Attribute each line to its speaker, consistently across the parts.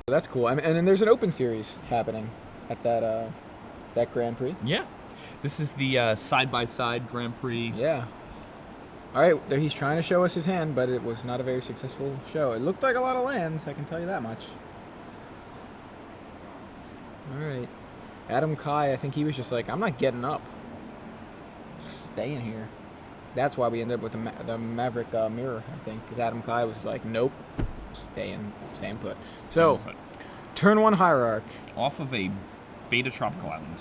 Speaker 1: that's cool. I mean, and then there's an open series happening at that Grand Prix.
Speaker 2: Yeah. This is the side-by-side Grand Prix.
Speaker 1: Yeah. All right, there he's trying to show us his hand, but it was not a very successful show. It looked like a lot of lands, I can tell you that much. All right. Adam Kai, I think he was just like, I'm not getting up. Just staying here. That's why we ended up with the Maverick mirror, I think, because Adam Kai was like, nope, staying put. So, turn 1 Hierarch.
Speaker 2: Off of a beta tropical island.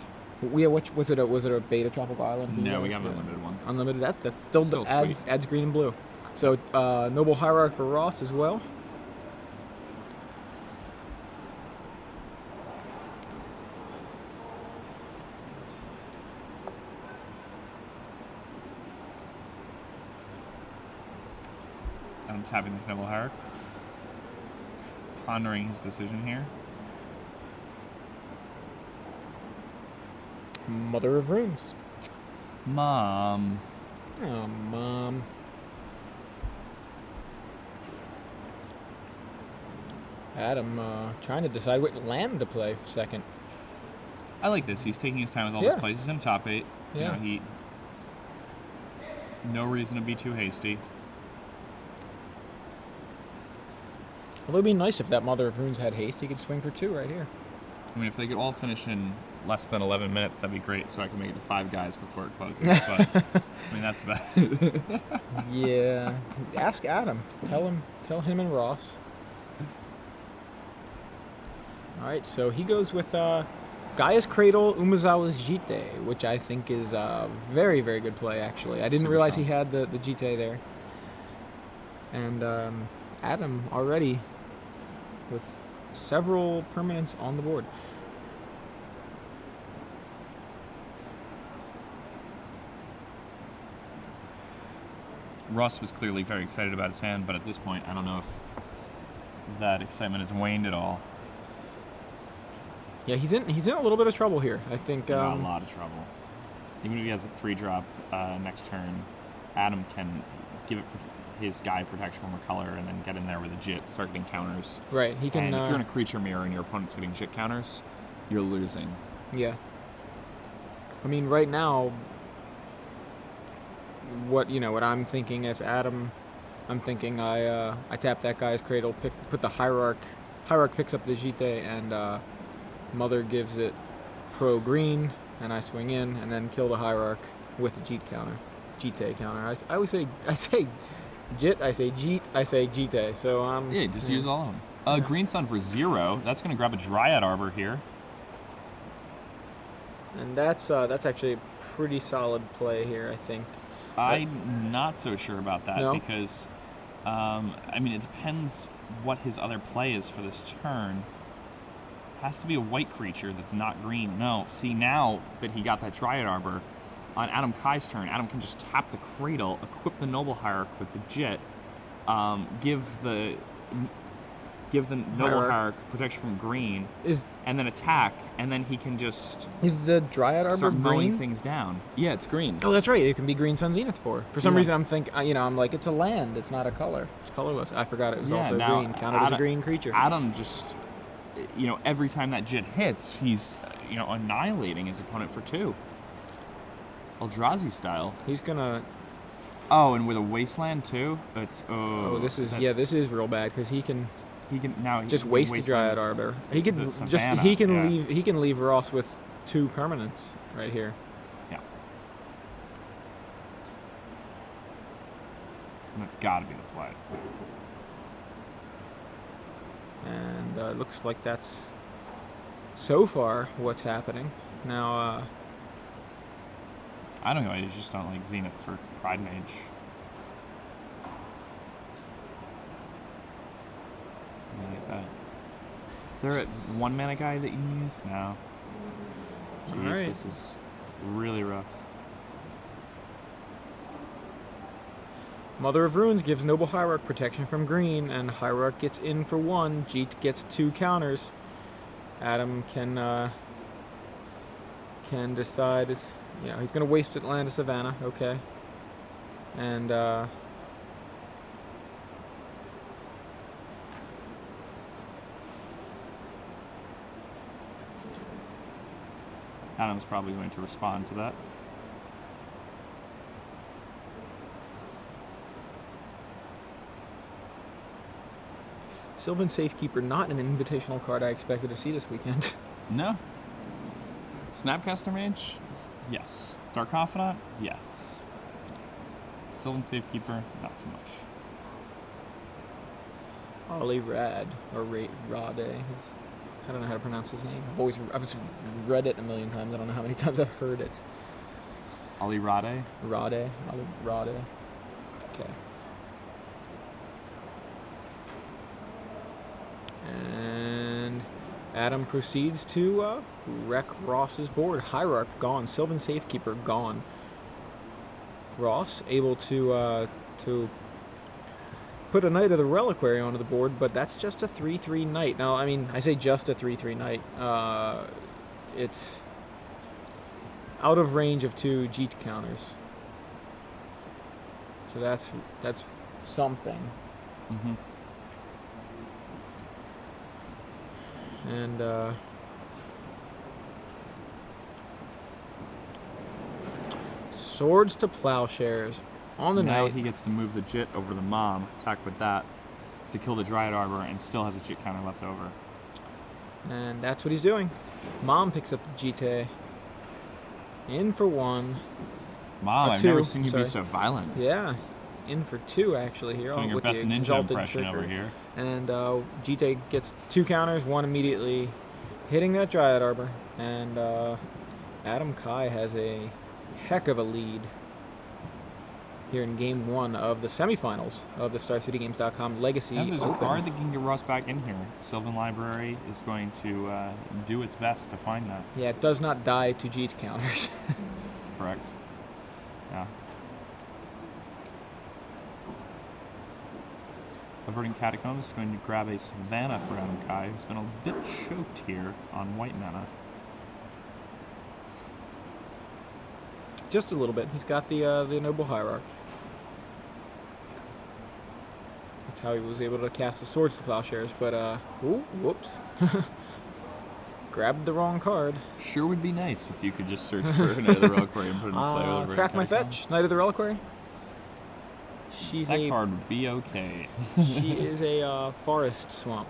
Speaker 1: Yeah, was it a beta tropical island?
Speaker 2: No, we got an unlimited one.
Speaker 1: Unlimited. That's still adds green and blue. So Noble Hierarch for Ross as well.
Speaker 2: I'm tapping this Noble Hierarch. Pondering his decision here.
Speaker 1: Mother of Runes.
Speaker 2: Mom.
Speaker 1: Oh, Mom. Adam trying to decide what land to play second.
Speaker 2: I like this. He's taking his time with all his plays. He's in top 8.
Speaker 1: Yeah.
Speaker 2: You know, no reason to be too hasty.
Speaker 1: Although it'd be nice if that Mother of Runes had haste, he could swing for 2 right here.
Speaker 2: I mean, if they could all finish in less than 11 minutes, that'd be great, so I can make it to 5 guys before it closes. But I mean, that's about it.
Speaker 1: Yeah. Ask Adam. Tell him and Ross. All right, so he goes with Gaia's Cradle, Umezawa's Jite, which I think is a very, very good play, actually. I didn't realize he had the Jite there. And Adam already with several permanents on the board.
Speaker 2: Russ was clearly very excited about his hand, but at this point, I don't know if that excitement has waned at all.
Speaker 1: Yeah, he's in a little bit of trouble here. I think
Speaker 2: a lot of trouble. Even if he has a 3-drop next turn, Adam can give it his guy protection from a color and then get in there with a Jit, start getting counters.
Speaker 1: Right, he can.
Speaker 2: And if you're in a creature mirror and your opponent's getting Jit counters, you're losing.
Speaker 1: Yeah. I mean, right now, what I'm thinking as Adam, I'm thinking I tap that Guy's Cradle, put the Hierarch. Hierarch picks up the Jite, and Mother gives it pro green, and I swing in and then kill the Hierarch with a Jite counter. I always say Jit, I say Jeet, I say Jite. So
Speaker 2: yeah, just use all of them. Green Sun for 0. That's going to grab a Dryad Arbor here.
Speaker 1: And that's actually a pretty solid play here, I think.
Speaker 2: I'm not so sure about that because, I mean, it depends what his other play is for this turn. It has to be a white creature that's not green. No, see, now that he got that Dryad Arbor, on Adam Kai's turn, Adam can just tap the Cradle, equip the Noble Hierarch with the Jit, give the Noble Hierarch protection from green, and then attack, and then he can just
Speaker 1: is the Dryad Arbor
Speaker 2: start mowing
Speaker 1: green?
Speaker 2: things down. Yeah, it's green.
Speaker 1: Oh, that's right. It can be Green Sun Zenith for some reason. I'm thinking, I'm like, it's a land. It's not a color. It's colorless. I forgot it was also green. Counted as a green creature.
Speaker 2: Adam just, every time that Jit hits, he's annihilating his opponent for 2. Eldrazi style.
Speaker 1: He's gonna.
Speaker 2: Oh, and with a wasteland too.
Speaker 1: This is real bad because he can
Speaker 2: now
Speaker 1: just waste the Dryad Arbor. He can leave Ross with 2 permanents right here.
Speaker 2: Yeah. And that's got to be the play.
Speaker 1: And it looks like that's so far what's happening now.
Speaker 2: I don't know. I just don't like Zenith for Pride Mage. Something like that. Is there a 1-mana guy that you can use? No. Jeez,
Speaker 1: Alright.
Speaker 2: This is really rough.
Speaker 1: Mother of Runes gives Noble Hierarch protection from green, and Hierarch gets in for 1. Jeet gets 2 counters. Adam can decide. He's going to waste Atlanta Savannah, okay. And,
Speaker 2: Adam's probably going to respond to that.
Speaker 1: Sylvan Safekeeper, not an invitational card I expected to see this weekend.
Speaker 2: No. Snapcaster Mage? Yes. Dark Confidant? Yes. Sylvan Safekeeper? Not so much.
Speaker 1: Ollie Rad, or Rade. I don't know how to pronounce his name. I've just read it a million times. I don't know how many times I've heard it.
Speaker 2: Ollie Rade?
Speaker 1: Ollie Rade. Okay. And Adam proceeds to wreck Ross's board. Hierarch gone. Sylvan Safekeeper gone. Ross able to put a Knight of the Reliquary onto the board, but that's just a 3/3 Knight. Now, I mean, I say just a 3/3 Knight. It's out of range of 2 Jeet counters. So that's something.
Speaker 2: Mm-hmm.
Speaker 1: And Swords to Plowshares on the
Speaker 2: now
Speaker 1: Knight.
Speaker 2: He gets to move the Jit over to the Mom, attack with that. It's to kill the Dryad Arbor and still has a Jit counter left over.
Speaker 1: And that's what he's doing. Mom picks up the Jite. In for 1.
Speaker 2: Mom, I've
Speaker 1: two,
Speaker 2: never seen you be so violent.
Speaker 1: Yeah, in for 2 actually here.
Speaker 2: Doing your
Speaker 1: with
Speaker 2: best
Speaker 1: the
Speaker 2: ninja
Speaker 1: exalted
Speaker 2: impression
Speaker 1: trigger.
Speaker 2: over here.
Speaker 1: And Jite gets 2 counters, 1 immediately hitting that Dryad Arbor. And Adam Kai has a heck of a lead here in Game 1 of the semifinals of the StarCityGames.com Legacy
Speaker 2: And there's
Speaker 1: Open.
Speaker 2: a card that can get Ross back in here. Sylvan Library is going to do its best to find that.
Speaker 1: Yeah, it does not die to Jeet counters.
Speaker 2: Correct. Yeah. Averting Catacombs is going to grab a Savannah for Adam Kai, who's been a bit choked here on white mana.
Speaker 1: Just a little bit. He's got the Noble Hierarch. That's how he was able to cast the Swords to Plowshares, but ooh, whoops. Grabbed the wrong card.
Speaker 2: Sure would be nice if you could just search for Knight of the Reliquary and put it in play over.
Speaker 1: Crack my fetch, Knight of the Reliquary.
Speaker 2: That card would be okay.
Speaker 1: She is a forest swamp.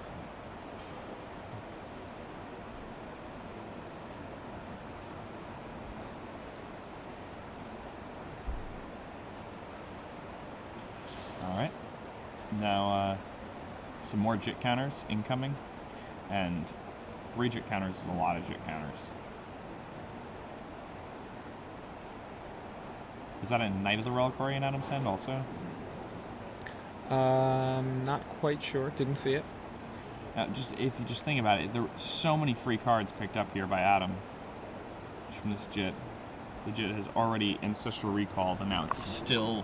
Speaker 2: Alright. Now, some more Jit counters incoming. And 3 Jit counters is a lot of Jit counters. Is that a Knight of the Reliquary in Adam's hand also?
Speaker 1: Not quite sure. Didn't see it.
Speaker 2: If you just think about it, there were so many free cards picked up here by Adam from this Jit. The Jit has already Ancestral Recalled, and now it's still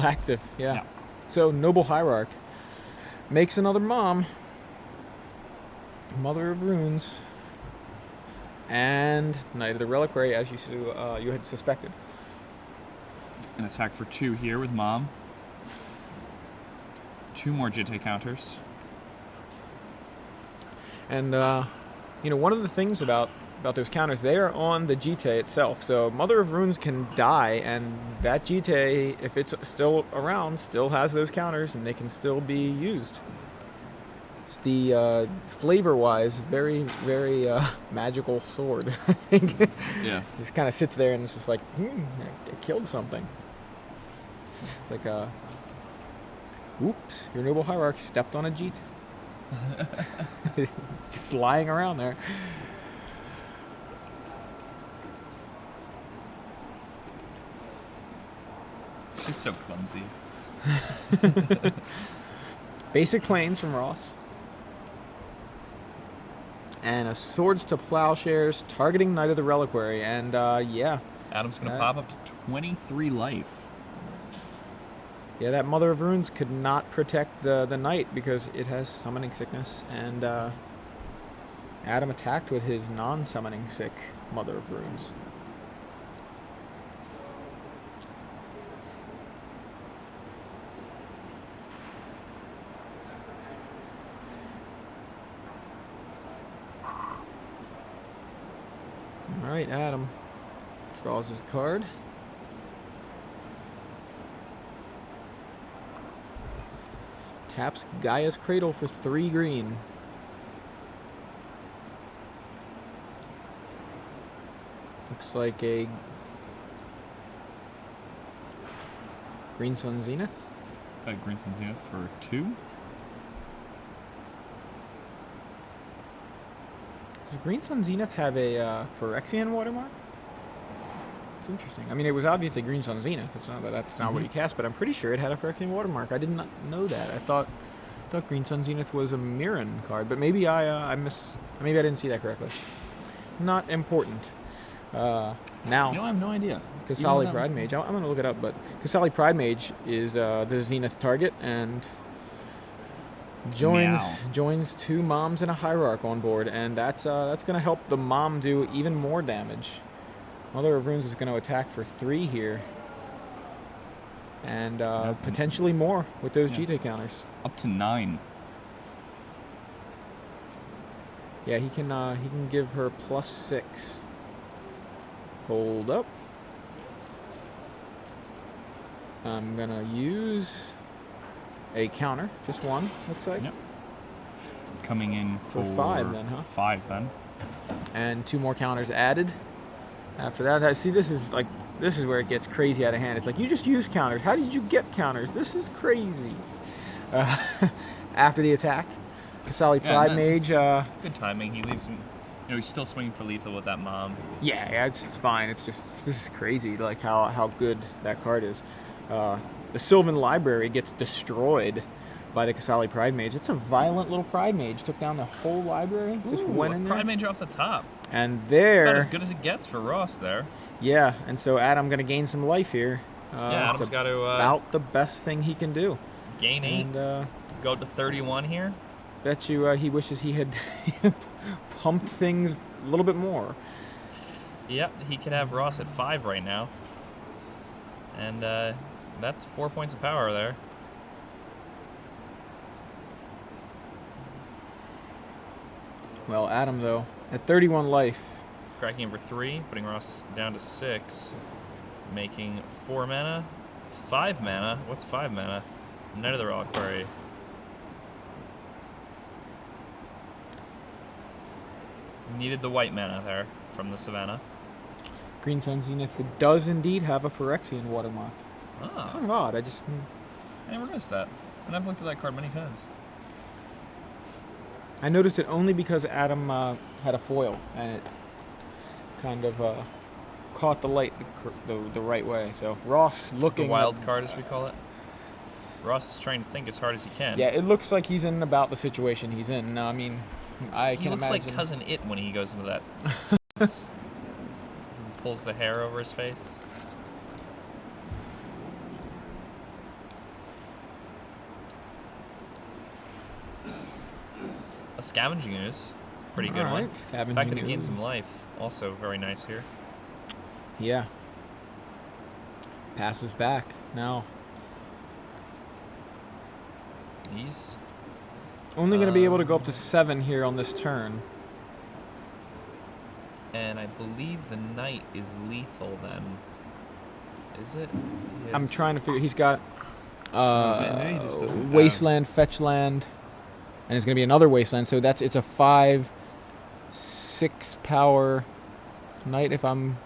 Speaker 1: active. Yeah. So Noble Hierarch makes another Mom. Mother of Runes. And Knight of the Reliquary, as you had suspected.
Speaker 2: An attack for 2 here with Mom. 2 more Jite counters.
Speaker 1: And one of the things about those counters, they are on the Jite itself. So Mother of Runes can die, and that Jite, if it's still around, still has those counters, and they can still be used. It's the flavor-wise very, very magical sword, I think.
Speaker 2: Yes.
Speaker 1: It just kind of sits there and it's just like, I killed something. It's like oops, your Noble Hierarch stepped on a Jeet. It's just lying around there.
Speaker 2: She's so clumsy.
Speaker 1: Basic Plains from Ross. And a Swords to Plowshares targeting Knight of the Reliquary. And yeah.
Speaker 2: Adam's going to pop up to 23 life.
Speaker 1: Yeah, that Mother of Runes could not protect the Knight because it has Summoning Sickness. And Adam attacked with his non-summoning sick Mother of Runes. All right, Adam draws his card. Taps Gaia's Cradle for 3 green. Looks like a Green Sun Zenith.
Speaker 2: Green Sun Zenith for 2.
Speaker 1: Does Green Sun Zenith have a Phyrexian watermark? It's interesting. I mean, it was obviously Green Sun Zenith. It's not that that's not what he cast, but I'm pretty sure it had a Phyrexian watermark. I did not know that. I thought Green Sun Zenith was a Mirren card, but maybe maybe I didn't see that correctly. Not important. Now,
Speaker 2: I have no idea.
Speaker 1: Kasali Pride Mage. I'm going to look it up, but Kasali Pride Mage is the Zenith target and joins 2 moms and a Hierarch on board, and that's going to help the mom do even more damage. Mother of Runes is going to attack for 3 here, and potentially more with those GT counters.
Speaker 2: Up to 9.
Speaker 1: Yeah, he can give her +6. Hold up. I'm gonna use a counter, just 1, looks like.
Speaker 2: Yep. Coming in for
Speaker 1: 5 then, huh?
Speaker 2: 5 then.
Speaker 1: And 2 more counters added. After that, see, this is where it gets crazy out of hand. It's like, you just use counters. How did you get counters? This is crazy. After the attack, Kasali Pride Mage.
Speaker 2: Good timing. He leaves him. He's still swinging for lethal with that mom.
Speaker 1: Yeah, it's fine. It's just, this is crazy, like how good that card is. The Sylvan Library gets destroyed by the Kasali Pride Mage. It's a violent little Pride Mage. Took down the whole library. Just went in there.
Speaker 2: Pride Mage off the top.
Speaker 1: And there...
Speaker 2: It's about as good as it gets for Ross there.
Speaker 1: Yeah, and so Adam going to gain some life here.
Speaker 2: Yeah, Adam's got to...
Speaker 1: about the best thing he can do.
Speaker 2: Gain 8. And, go to 31 here.
Speaker 1: Bet you he wishes he had pumped things a little bit more.
Speaker 2: Yep, he could have Ross at 5 right now. And that's 4 points of power there.
Speaker 1: Well, Adam, though, at 31 life.
Speaker 2: Cracking him for 3, putting Ross down to 6. Making 4 mana. 5 mana? What's 5 mana? Night of the Reliquary. Needed the white mana there from the Savannah.
Speaker 1: Green Sun Zenith does indeed have a Phyrexian watermark.
Speaker 2: Ah.
Speaker 1: It's kind of odd.
Speaker 2: I never noticed that. And I've looked at that card many times.
Speaker 1: I noticed it only because Adam had a foil, and it kind of caught the light the right way. So Ross looking...
Speaker 2: The wild card, as we call it. Ross is trying to think as hard as he can.
Speaker 1: Yeah, it looks like he's in about the situation he's in. I mean, I can imagine...
Speaker 2: He looks like Cousin It when he goes into that. Pulls the hair over his face. A Scavenging Ooze. It's a pretty good one. The fact that he gained some life, also very nice here.
Speaker 1: Yeah. Passes back now.
Speaker 2: He's
Speaker 1: only going to be able to go up to 7 here on this turn.
Speaker 2: And I believe the knight is lethal then. Is it?
Speaker 1: I'm trying to figure. He's got Wasteland, Fetchland, and it's going to be another Wasteland. So it's a 5/6 power knight if I'm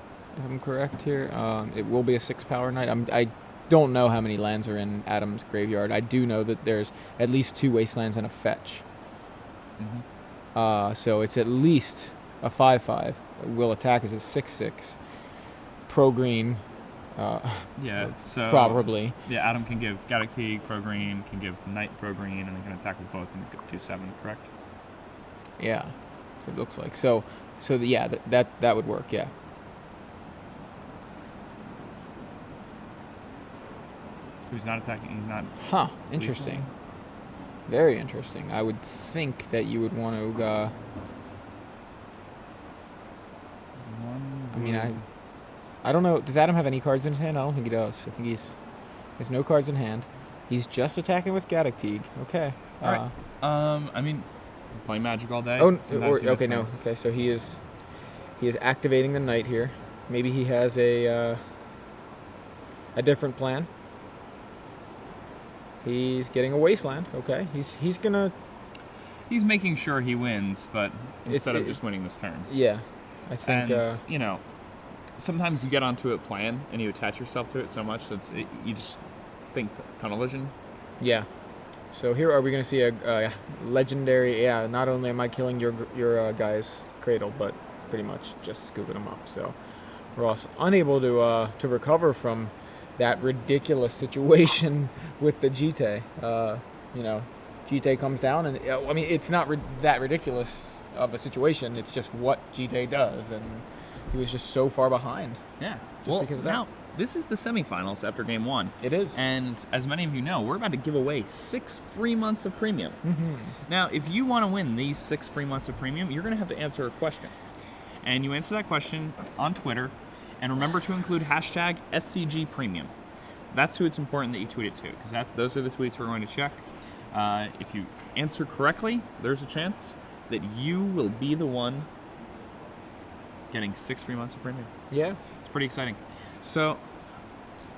Speaker 1: correct here. It will be a 6 power knight. I don't know how many lands are in Adam's graveyard. I do know that there's at least 2 Wastelands and a fetch. So it's at least a 5/5. Will attack as a 6/6. Pro green.
Speaker 2: Yeah, so
Speaker 1: probably. Yeah,
Speaker 2: Adam can give Galactic pro green, can give Knight pro green, and then can attack with both and do 7, correct?
Speaker 1: Yeah, so it looks like so. Yeah, that would work. Yeah.
Speaker 2: He's not attacking. He's not.
Speaker 1: Huh. Interesting. Very interesting. I would think that you would want to. I mean, I don't know. Does Adam have any cards in his hand? I don't think he does. I think he has no cards in hand. He's just attacking with Galactic. Okay.
Speaker 2: All right. I mean, playing Magic all day.
Speaker 1: Oh, okay, no. Okay, so he is He is activating the knight here. Maybe he has a different plan. He's getting a wasteland. Okay, he's gonna.
Speaker 2: He's making sure he wins, but instead of just winning this turn.
Speaker 1: Yeah, I think.
Speaker 2: And, you know, sometimes you get onto a plan and you attach yourself to it so much that you just think tunnel vision.
Speaker 1: Yeah. So here are we going to see a legendary? Yeah. Not only am I killing your guy's cradle, but pretty much just scooping him up. So Ross unable to recover from that ridiculous situation with the Jite. You know, Jite comes down, and I mean it's not that ridiculous of a situation. It's just what Jite does, and he was just so far behind.
Speaker 2: Yeah.
Speaker 1: Just because of that.
Speaker 2: Now this is the semifinals after game 1.
Speaker 1: It is.
Speaker 2: And as many of you know, we're about to give away 6 free months of premium.
Speaker 1: Mm-hmm.
Speaker 2: Now, if you want to win these 6 free months of premium, you're going to have to answer a question. And you answer that question on Twitter, and remember to include hashtag SCGPremium. That's who it's important that you tweet it to, because those are the tweets we're going to check. If you answer correctly, there's a chance that you will be the one getting 6 free months of premium.
Speaker 1: Yeah.
Speaker 2: It's pretty exciting. So,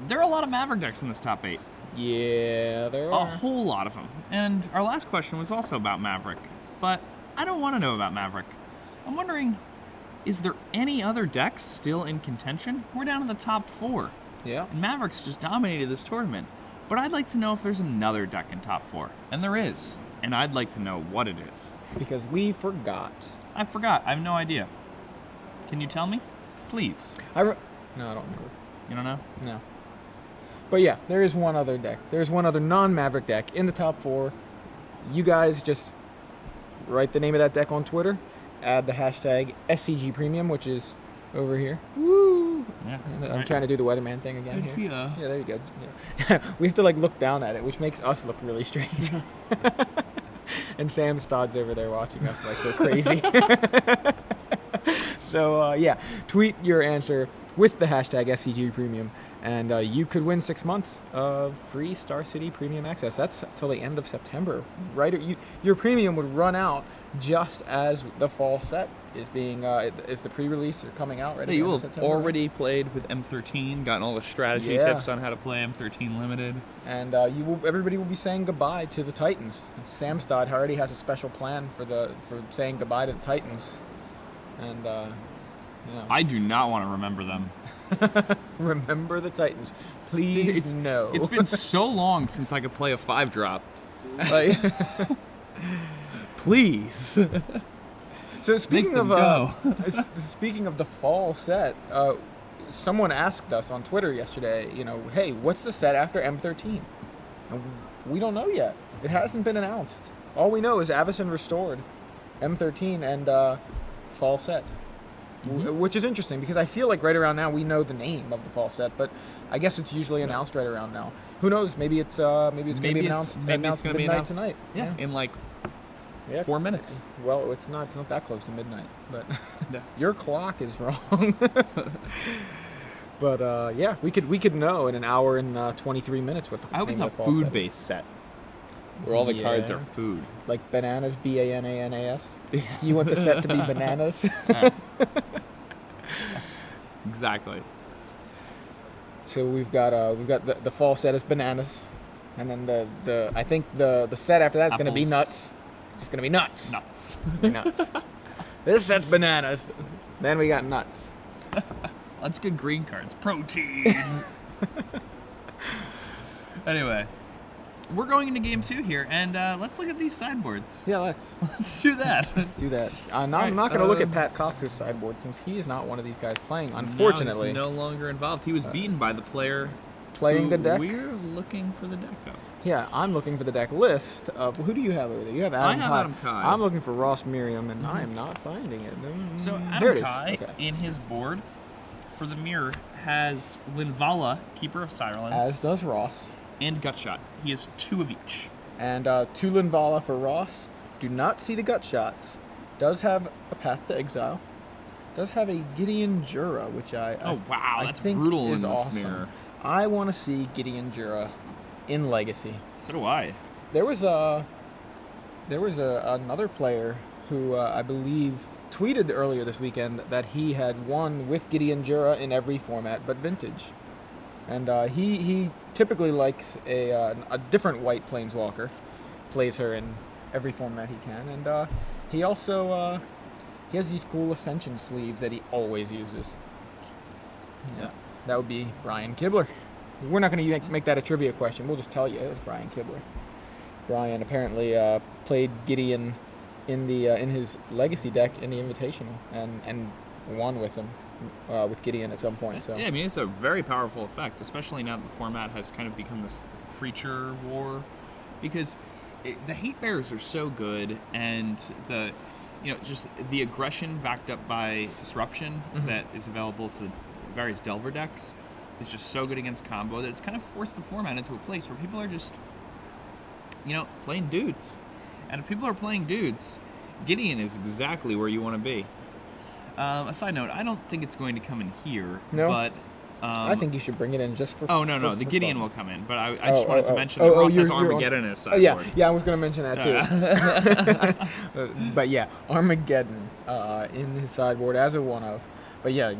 Speaker 2: there are a lot of Maverick decks in this top 8.
Speaker 1: Yeah, there are.
Speaker 2: A whole lot of them. And our last question was also about Maverick. But I don't want to know about Maverick. I'm wondering, is there any other decks still in contention? We're down to the top 4.
Speaker 1: Yeah.
Speaker 2: And Mavericks just dominated this tournament. But I'd like to know if there's another deck in top 4. And there is. And I'd like to know what it is.
Speaker 1: Because we forgot.
Speaker 2: I forgot. I have no idea. Can you tell me? Please.
Speaker 1: No, I don't remember.
Speaker 2: You don't know?
Speaker 1: No. But yeah, there is one other deck. There's one other non-Maverick deck in the top 4. You guys just write the name of that deck on Twitter. Add the hashtag SCGPremium, which is over here. Woo!
Speaker 2: Yeah.
Speaker 1: I'm trying to do the weatherman thing again here.
Speaker 2: Yeah.
Speaker 1: Yeah, there you go. Yeah. We have to like look down at it, which makes us look really strange. And Sam Stodd's over there watching us like we're crazy. So yeah, tweet your answer with the hashtag SCGPremium, and you could win 6 months of free Star City Premium access. That's till the end of September, right? Your premium would run out just as the fall set is being is the pre-release or coming out, right?
Speaker 2: Yeah, you will have already played with M13, gotten all the strategy tips on how to play M13 Limited,
Speaker 1: and everybody will be saying goodbye to the Titans. Sam Stodd already has a special plan for saying goodbye to the Titans, and
Speaker 2: I do not want to remember them.
Speaker 1: Remember the Titans, please. No.
Speaker 2: It's been so long since I could play a 5-drop. Like, please.
Speaker 1: So speaking of the fall set, someone asked us on Twitter yesterday, hey, what's the set after M13? And we don't know yet. It hasn't been announced. All we know is Avacyn restored M13 and fall set. Mm-hmm. Which is interesting because I feel like right around now we know the name of the fall set, but I guess it's usually announced right around now. Who knows? Maybe it's going to be announced midnight tonight.
Speaker 2: Yeah, in like 4 minutes.
Speaker 1: Well, it's not that close to midnight, but your clock is wrong. But yeah, we could know in an hour and 23 minutes what the
Speaker 2: I hope it's a food-based set. Where all the cards are food.
Speaker 1: Like bananas, BANANAS. You want the set to be bananas?
Speaker 2: Exactly.
Speaker 1: So we've got the fall set is bananas, and then I think the set after that is going to be nuts. It's just going to be nuts.
Speaker 2: Nuts.
Speaker 1: Nuts. This set's bananas. Then we got nuts.
Speaker 2: Let's get green cards. Protein. Anyway. We're going into game 2 here, and let's look at these sideboards.
Speaker 1: Yeah, let's
Speaker 2: do that.
Speaker 1: Let's do that. I'm not going to look at Pat Cox's sideboard since he is not one of these guys playing, unfortunately.
Speaker 2: He's no longer involved. He was beaten by the player
Speaker 1: playing the deck.
Speaker 2: We're looking for the deck of.
Speaker 1: Yeah, I'm looking for the deck list of who do you have over there? You have Adam Kai.
Speaker 2: Adam Kai.
Speaker 1: I'm looking for Ross Merriam, and I am not finding it.
Speaker 2: So Adam Kai, in his board for the mirror, has Linvala, Keeper of Silence.
Speaker 1: As does Ross.
Speaker 2: And Gutshot. He has 2 of each.
Speaker 1: And 2 Linvala for Ross. Do not see the Gutshots. Does have a Path to Exile. Does have a Gideon Jura, which I
Speaker 2: that's
Speaker 1: think
Speaker 2: brutal
Speaker 1: is
Speaker 2: in this
Speaker 1: awesome.
Speaker 2: mirror.
Speaker 1: I want to see Gideon Jura in Legacy.
Speaker 2: So do I.
Speaker 1: There was another player who I believe tweeted earlier this weekend that he had won with Gideon Jura in every format but Vintage. And he typically likes a different white Planeswalker, plays her in every format he can, and he also he has these cool Ascension sleeves that he always uses. Yeah, that would be Brian Kibler. We're not going to make that a trivia question. We'll just tell you it was Brian Kibler. Brian apparently played Gideon in his Legacy deck in the Invitational and won with him. With Gideon at some point. So
Speaker 2: yeah, I mean, it's a very powerful effect, especially now that the format has kind of become this creature war, because the hate bearers are so good, and just the aggression backed up by disruption that is available to the various Delver decks is just so good against combo that it's kind of forced the format into a place where people are just playing dudes, and if people are playing dudes, Gideon is exactly where you want to be. A side note, I don't think it's going to come in here.
Speaker 1: No?
Speaker 2: But
Speaker 1: I think you should bring it in just for...
Speaker 2: Oh, no, the Gideon will come in. But I just wanted to mention that Ross has Armageddon in his sideboard.
Speaker 1: Yeah, I was going to mention that too. But yeah, Armageddon in his sideboard as a one-of. But yeah,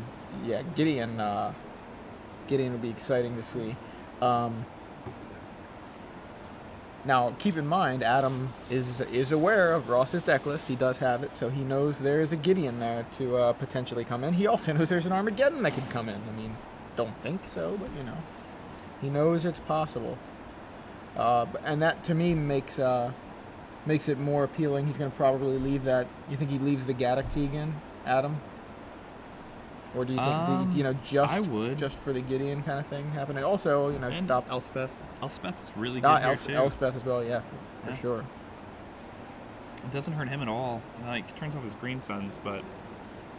Speaker 1: Gideon will be exciting to see. Now, keep in mind, Adam is aware of Ross's deck list. He does have it, so he knows there is a Gideon there to potentially come in. He also knows there's an Armageddon that could come in. I mean, don't think so, but he knows it's possible. And that to me makes it more appealing. He's going to probably leave that. You think he leaves the Gaddock Tegan, Adam? Or do you think, just for the Gideon kind of thing happening? Also, stop
Speaker 2: Elspeth. Elspeth's really good here too.
Speaker 1: Elspeth as well, yeah, for sure.
Speaker 2: It doesn't hurt him at all. Like, turns off his Green Suns, but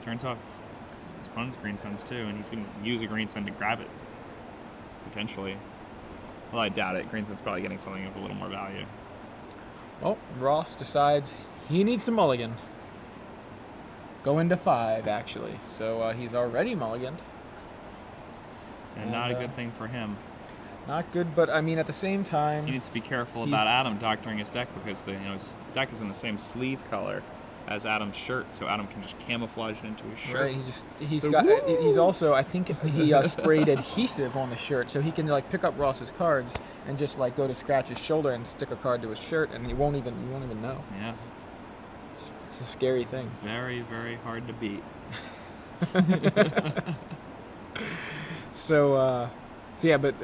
Speaker 2: turns off his opponent's Green Suns too, and he's going to use a Green Sun to grab it, potentially. Well, I doubt it. Green Sun's probably getting something of a little more value.
Speaker 1: Well, Ross decides he needs to mulligan. Go into 5, actually. So he's already mulliganed.
Speaker 2: And not a good thing for him.
Speaker 1: Not good, but I mean, at the same time,
Speaker 2: he needs to be careful about Adam doctoring his deck, because his deck is in the same sleeve color as Adam's shirt, so Adam can just camouflage it into his shirt.
Speaker 1: Right. He's also, I think he sprayed adhesive on the shirt, so he can pick up Ross's cards and just go to scratch his shoulder and stick a card to his shirt, and you won't even know.
Speaker 2: Yeah.
Speaker 1: It's a scary thing.
Speaker 2: Very, very hard to beat.
Speaker 1: So yeah, but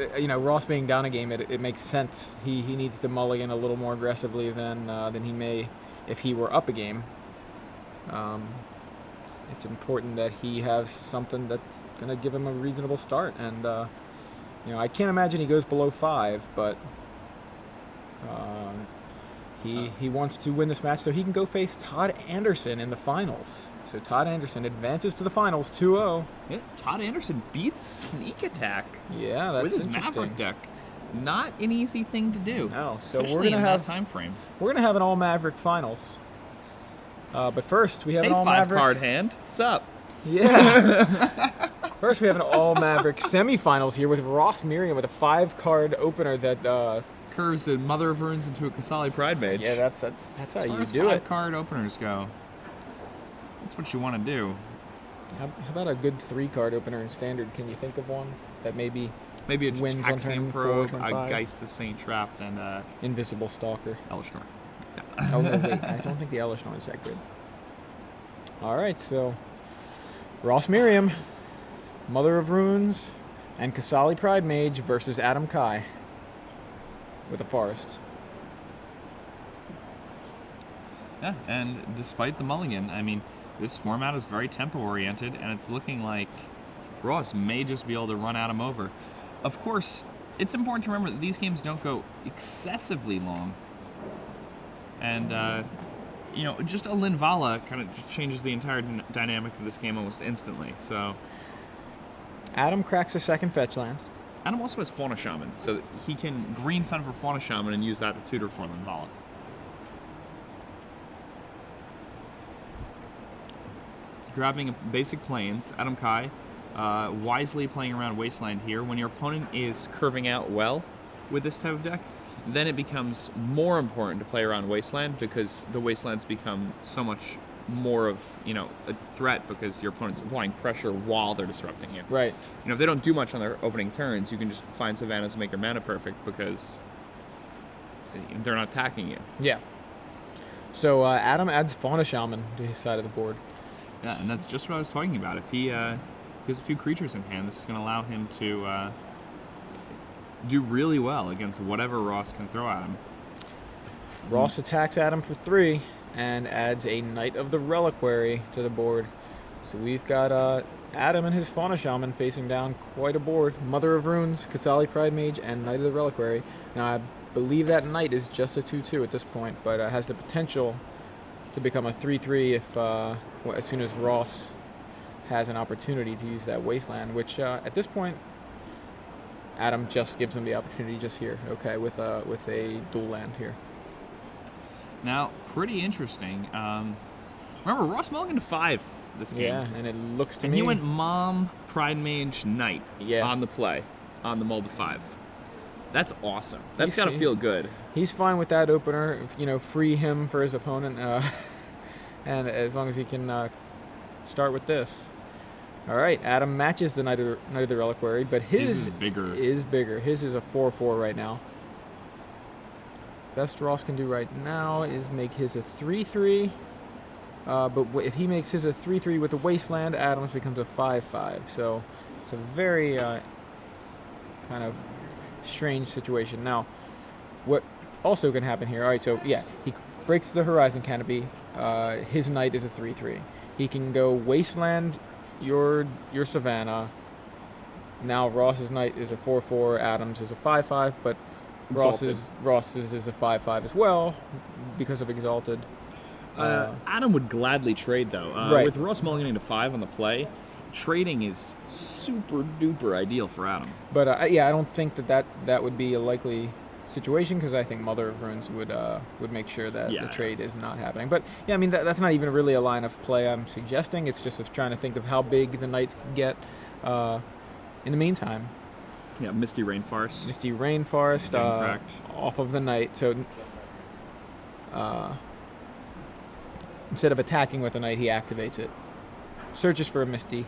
Speaker 1: Ross being down a game, it makes sense. He needs to mulligan a little more aggressively than he may if he were up a game. It's important that he has something that's going to give him a reasonable start, and I can't imagine he goes below 5, but he wants to win this match so he can go face Todd Anderson in the finals. So Todd Anderson advances to the finals 2-0.
Speaker 2: Yeah, Todd Anderson beats Sneak Attack.
Speaker 1: Yeah, that's
Speaker 2: with his Maverick deck. Not an easy thing to do.
Speaker 1: No, so
Speaker 2: we're gonna have that time frame.
Speaker 1: We're gonna have an all Maverick finals. But first we have an all Maverick
Speaker 2: 5-card hand. Sup?
Speaker 1: Yeah. First we have an all Maverick semifinals here with Ross Merriam with a 5-card opener that
Speaker 2: curves the Mother of Runes into a Kasali Pride Mage.
Speaker 1: Yeah, that's how you do it.
Speaker 2: 5-card openers go. That's what you want to do.
Speaker 1: How about a good 3-card opener in Standard? Can you think of one that maybe
Speaker 2: a
Speaker 1: wins on turn 4,
Speaker 2: a Geist of Saint Trapped, and
Speaker 1: Invisible Stalker.
Speaker 2: Elishnorn.
Speaker 1: Yeah. Oh no, wait! I don't think the Elishnorn is that good. All right, so Ross Merriam, Mother of Runes, and Kasali Pride Mage versus Adam Kai with a Forest.
Speaker 2: Yeah, and despite the mulligan, I mean, this format is very tempo-oriented, and it's looking like Ross may just be able to run Adam over. Of course, it's important to remember that these games don't go excessively long. And, just a Linvala kind of changes the entire dynamic of this game almost instantly, so...
Speaker 1: Adam cracks a second fetch land.
Speaker 2: Adam also has Fauna Shaman, so he can Green Sun for Fauna Shaman and use that to tutor for Linvala. Grabbing basic planes, Adam Kai, wisely playing around Wasteland here. When your opponent is curving out well with this type of deck, then it becomes more important to play around Wasteland, because the Wastelands become so much more of, you know, a threat because your opponent's applying pressure while they're disrupting you.
Speaker 1: Right.
Speaker 2: You know, if they don't do much on their opening turns, you can just find Savannahs to make your mana perfect because they're not attacking you.
Speaker 1: Yeah. So Adam adds Fauna Shaman to his side of the board.
Speaker 2: Yeah, and that's just what I was talking about. If he has a few creatures in hand, this is going to allow him to do really well against whatever Ross can throw at him.
Speaker 1: Ross attacks Adam for 3 and adds a Knight of the Reliquary to the board. So we've got Adam and his Fauna Shaman facing down quite a board. Mother of Runes, Kasali Pride Mage, and Knight of the Reliquary. Now I believe that Knight is just a 2/2 at this point, but has the potential to become a 3/3 if as soon as Ross has an opportunity to use that Wasteland, which at this point Adam just gives him the opportunity just here. Okay, with a dual land here.
Speaker 2: Now, pretty interesting. Remember, Ross mulliganed to 5 this game.
Speaker 1: Yeah, and it looks to
Speaker 2: and
Speaker 1: me...
Speaker 2: he went Mom, Pride Mage, Knight on the play, on the mull to 5. That's awesome. That's got to feel good.
Speaker 1: He's fine with that opener, you know, free him for his opponent, and as long as he can start with this. All right, Adam matches the Knight of the Reliquary, but his is bigger. His is a 4/4 right now. Best Ross can do right now is make his a 3/3. But if he makes his a 3/3 with the Wasteland, Adams becomes a 5/5. So it's a very kind of strange situation. Now, what also can happen here? All right, so yeah, he breaks the Horizon Canopy. His Knight is a 3/3. He can go Wasteland your Savannah. Now Ross's Knight is a 4/4. Adams is a 5/5, but Ross's is a 5/5 as well because of Exalted.
Speaker 2: Adam would gladly trade though.
Speaker 1: Right.
Speaker 2: With Ross mulliganing to 5 on the play, trading is super duper ideal for Adam.
Speaker 1: But yeah, I don't think that would be a likely situation because I think Mother of Runes would make sure that the trade is not happening. But yeah, I mean that's not even really a line of play I'm suggesting. It's just trying to think of how big the Knights can get in the meantime.
Speaker 2: Yeah, Misty Rainforest.
Speaker 1: Misty Rainforest off of the Knight. So instead of attacking with a Knight, he activates it. Searches for a Misty,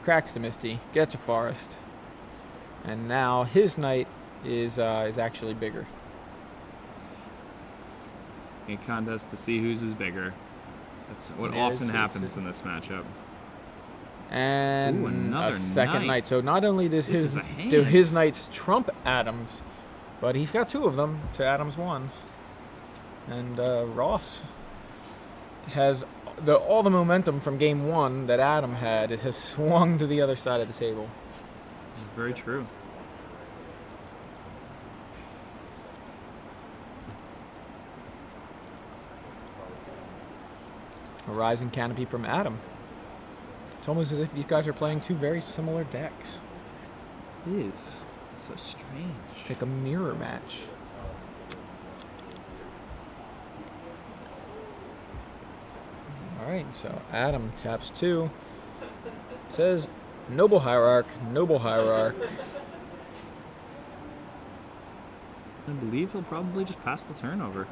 Speaker 1: cracks the Misty, gets a Forest, and now his Knight is actually bigger.
Speaker 2: A contest to see whose is bigger. That's what often happens in this matchup.
Speaker 1: And a second Knight. So not only does his Knights trump Adams, but he's got 2 of them to Adams 1. And Ross has all the momentum from game 1 that Adam had. It has swung to the other side of the table.
Speaker 2: Very true.
Speaker 1: Horizon Canopy from Adam. It's almost as if these guys are playing 2 very similar decks.
Speaker 2: It is. It's so strange.
Speaker 1: It's like a mirror match. Alright, so Adam taps 2. Says, Noble Hierarch, Noble Hierarch.
Speaker 2: I believe he'll probably just pass the turn over.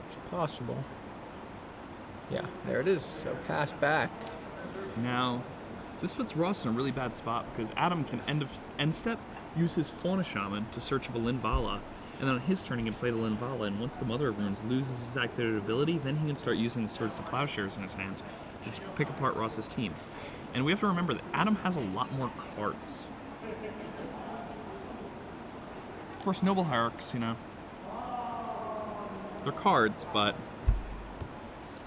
Speaker 1: It's possible. Yeah, there it is. So pass back.
Speaker 2: Now, this puts Ross in a really bad spot because Adam can end step use his Fauna Shaman to search up a Linvala, and then on his turn he can play the Linvala, and once the Mother of Runes loses his activated ability, then he can start using the Swords to Plowshares in his hand to just pick apart Ross's team. And we have to remember that Adam has a lot more cards. Of course, Noble Hierarchs, you know, they're cards, but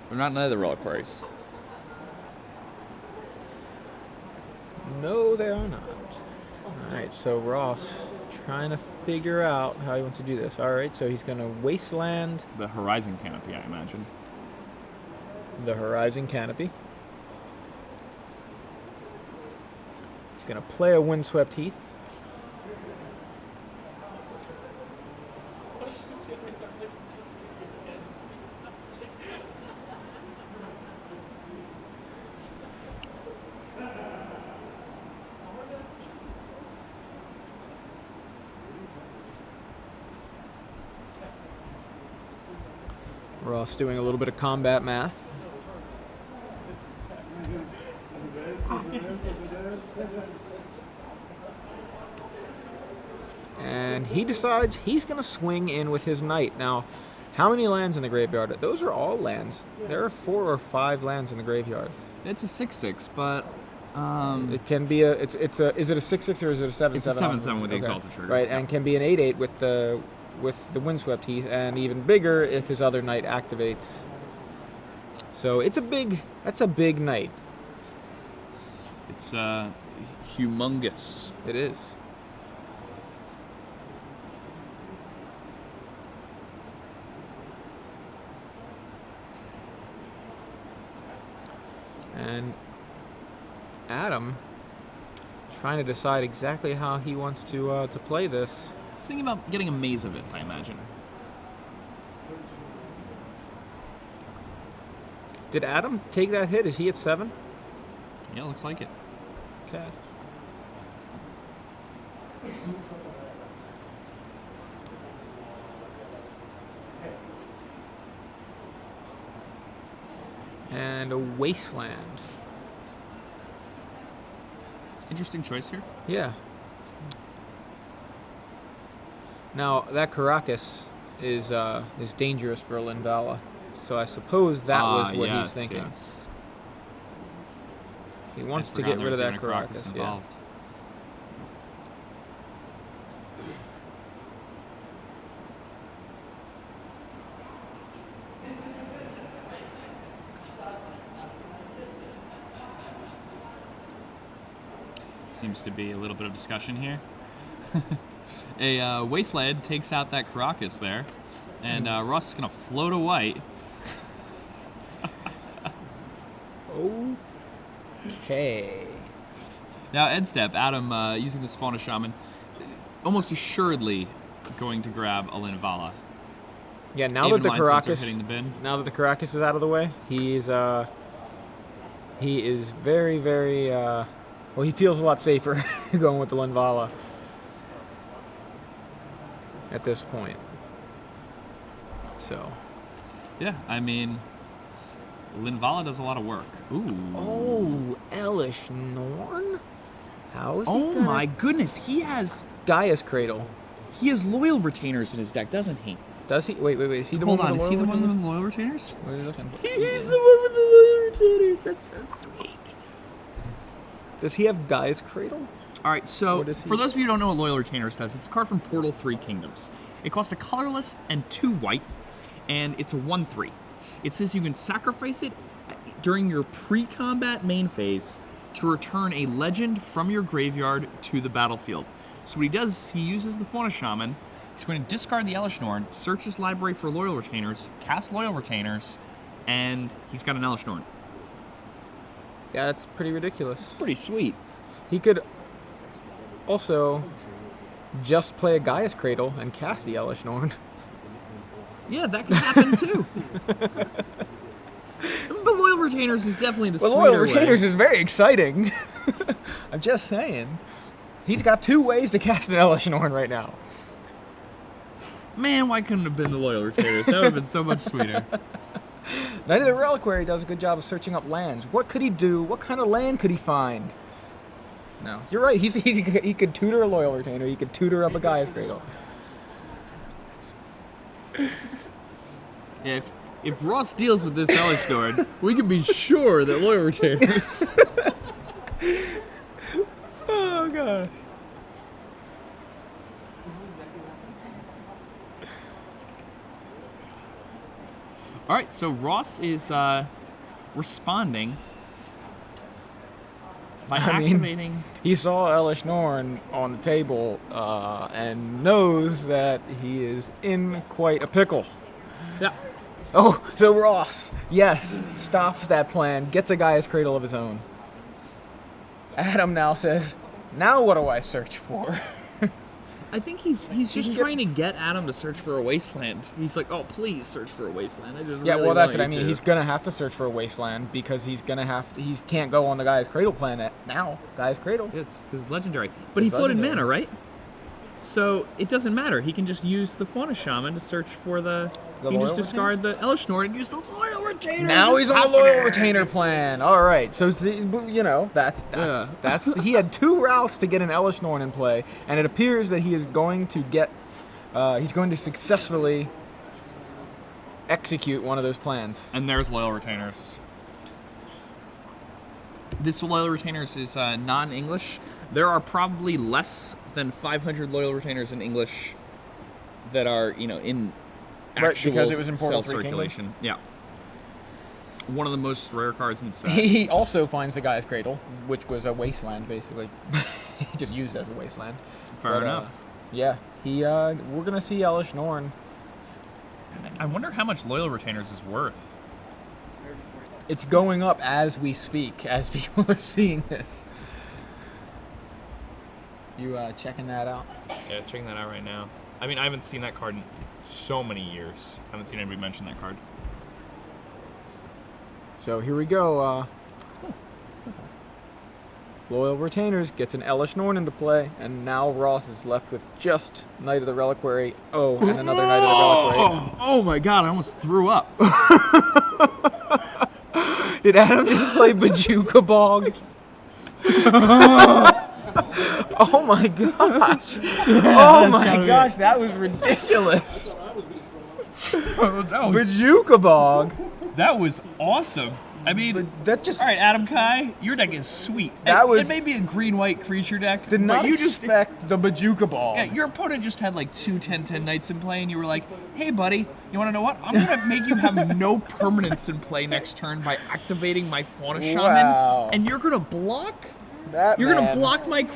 Speaker 2: they're not none of the reliquaries.
Speaker 1: No, they are not. Alright, so Ross trying to figure out how he wants to do this. Alright, so he's going to Wasteland.
Speaker 2: The Horizon Canopy, I imagine.
Speaker 1: The Horizon Canopy. He's going to play a Windswept Heath. Ross doing a little bit of combat math. And he decides he's going to swing in with his knight. Now, how many lands in the graveyard? Those are all lands. There are 4 or 5 lands in the graveyard.
Speaker 2: It's a 6/6, but
Speaker 1: it can be a. Is it a 6/6 or is it a 7/7?
Speaker 2: It's a 7/7 with the Exalted trigger.
Speaker 1: Right, and can be an 8/8 with the Windswept Heath, and even bigger if his other knight activates. So it's a big. That's a big knight.
Speaker 2: It's humongous.
Speaker 1: It is. And Adam trying to decide exactly how he wants to play this.
Speaker 2: He's thinking about getting a Maze of it, I imagine.
Speaker 1: Did Adam take that hit? Is he at 7?
Speaker 2: Yeah, looks like it.
Speaker 1: Okay. And a Wasteland.
Speaker 2: Interesting choice here.
Speaker 1: Yeah. Now that Caracas is dangerous for a Linvala, so I suppose that was what he's thinking.
Speaker 2: Yes.
Speaker 1: He wants to get rid of that Caracas. Yeah.
Speaker 2: Seems to be a little bit of discussion here. A Wasteland takes out that Caracas there, and Ross is going to float a white.
Speaker 1: Okay.
Speaker 2: Now, end step, Adam, using this Fauna Shaman, almost assuredly going to grab a Linvala.
Speaker 1: Yeah, now that the Caracas is out of the way, he is very, very well, he feels a lot safer going with the Linvala at this point. So,
Speaker 2: yeah, I mean, Linvala does a lot of work. Ooh.
Speaker 1: Oh, Elish Norn? How is he
Speaker 2: Oh my goodness, he has
Speaker 1: Gaia's Cradle.
Speaker 2: He has Loyal Retainers in his deck, doesn't he?
Speaker 1: Does he? Wait. Is he the
Speaker 2: Hold
Speaker 1: one
Speaker 2: on,
Speaker 1: with the
Speaker 2: is he the
Speaker 1: Loyal
Speaker 2: one with
Speaker 1: Retainers?
Speaker 2: the Loyal Retainers?
Speaker 1: What are you looking for?
Speaker 2: He's the one with the Loyal Retainers. That's so sweet.
Speaker 1: Does he have Gaia's Cradle?
Speaker 2: All right, so for those of you who don't know what Loyal Retainers does, it's a card from Portal 3 Kingdoms. It costs a colorless and 2 white, and it's a 1/3. It says you can sacrifice it during your pre-combat main phase to return a legend from your graveyard to the battlefield. So what he does is he uses the Fauna Shaman. He's going to discard the Elish Norn, search his library for Loyal Retainers, cast Loyal Retainers, and he's got an Elish Norn.
Speaker 1: Yeah, that's pretty ridiculous.
Speaker 2: It's pretty sweet.
Speaker 1: He could also just play a Gaia's Cradle and cast the Elish Norn.
Speaker 2: Yeah, that could happen too. But Loyal Retainers is definitely the sweeter way.
Speaker 1: Loyal Retainers is very exciting. I'm just saying. He's got 2 ways to cast an Elish Norn right now.
Speaker 2: Man, why couldn't it have been the Loyal Retainers? That would have been so much sweeter.
Speaker 1: Knight of the Reliquary does a good job of searching up lands. What could he do? What kind of land could he find? No, you're right. He could tutor a Loyal Retainer. He could tutor up a Gaia's Cradle.
Speaker 2: Yeah, if Ross deals with this Elish Norn, we can be sure that Loyal Retainers.
Speaker 1: Oh god.
Speaker 2: All right, so Ross is responding by activating.
Speaker 1: He saw Elish Norn on the table and knows that he is in quite a pickle.
Speaker 2: Yeah.
Speaker 1: Oh, so Ross, yes, stops that plan, gets a Gaia's Cradle of his own. Adam now says, now what do I search for?
Speaker 2: I think he's just trying to get Adam to search for a Wasteland. He's like, oh, please search for a Wasteland. I just really
Speaker 1: well, that's
Speaker 2: want
Speaker 1: what I mean. He's gonna have to search for a Wasteland because he can't go on the Gaia's Cradle planet now. Gaia's Cradle.
Speaker 2: It's legendary. But he floated mana, right? So it doesn't matter. He can just use the Fauna Shaman to search for the he can just discard the Elesh Norn and use the Loyal Retainer.
Speaker 1: Now he's on the Loyal Retainer plan. All right, so you know that's he had 2 routes to get an Elesh Norn in play, and it appears that he is going to get he's going to successfully execute one of those plans.
Speaker 2: And there's Loyal Retainers. This Loyal Retainers is non-English. There are probably less than 500 Loyal Retainers in English that are, you know, in actual
Speaker 1: because it was in
Speaker 2: cell
Speaker 1: Portal 3
Speaker 2: circulation. Yeah. One of the most rare cards in the set.
Speaker 1: He also finds the Guy's Cradle, which was a wasteland, basically. He just used it as a wasteland.
Speaker 2: Fair enough.
Speaker 1: Yeah, we're gonna see Elesh Norn.
Speaker 2: I wonder how much Loyal Retainers is worth.
Speaker 1: It's going up as we speak, as people are seeing this. You checking that out?
Speaker 2: Yeah, checking that out right now. I mean, I haven't seen that card in so many years. I haven't seen anybody mention that card.
Speaker 1: So here we go. Loyal Retainers gets an Elesh Norn into play, and now Ross is left with just Knight of the Reliquary. Oh, and another Knight of the Reliquary.
Speaker 2: Oh my god, I almost threw up.
Speaker 1: Did Adam just play Bajuka Bog? Oh my gosh! Oh my gosh, that was ridiculous. Bajuka Bog.
Speaker 2: That was awesome. I mean,
Speaker 1: that just...
Speaker 2: All right, Adam Kai, your deck is sweet. It may be a green-white creature deck.
Speaker 1: Did not expect the Bajuka Ball.
Speaker 2: Yeah, your opponent just had like 2 10/10 Knights in play, and you were like, hey, buddy, you want to know what? I'm going to make you have no permanence in play next turn by activating my Fauna Shaman, and you're going to block? You're going to block my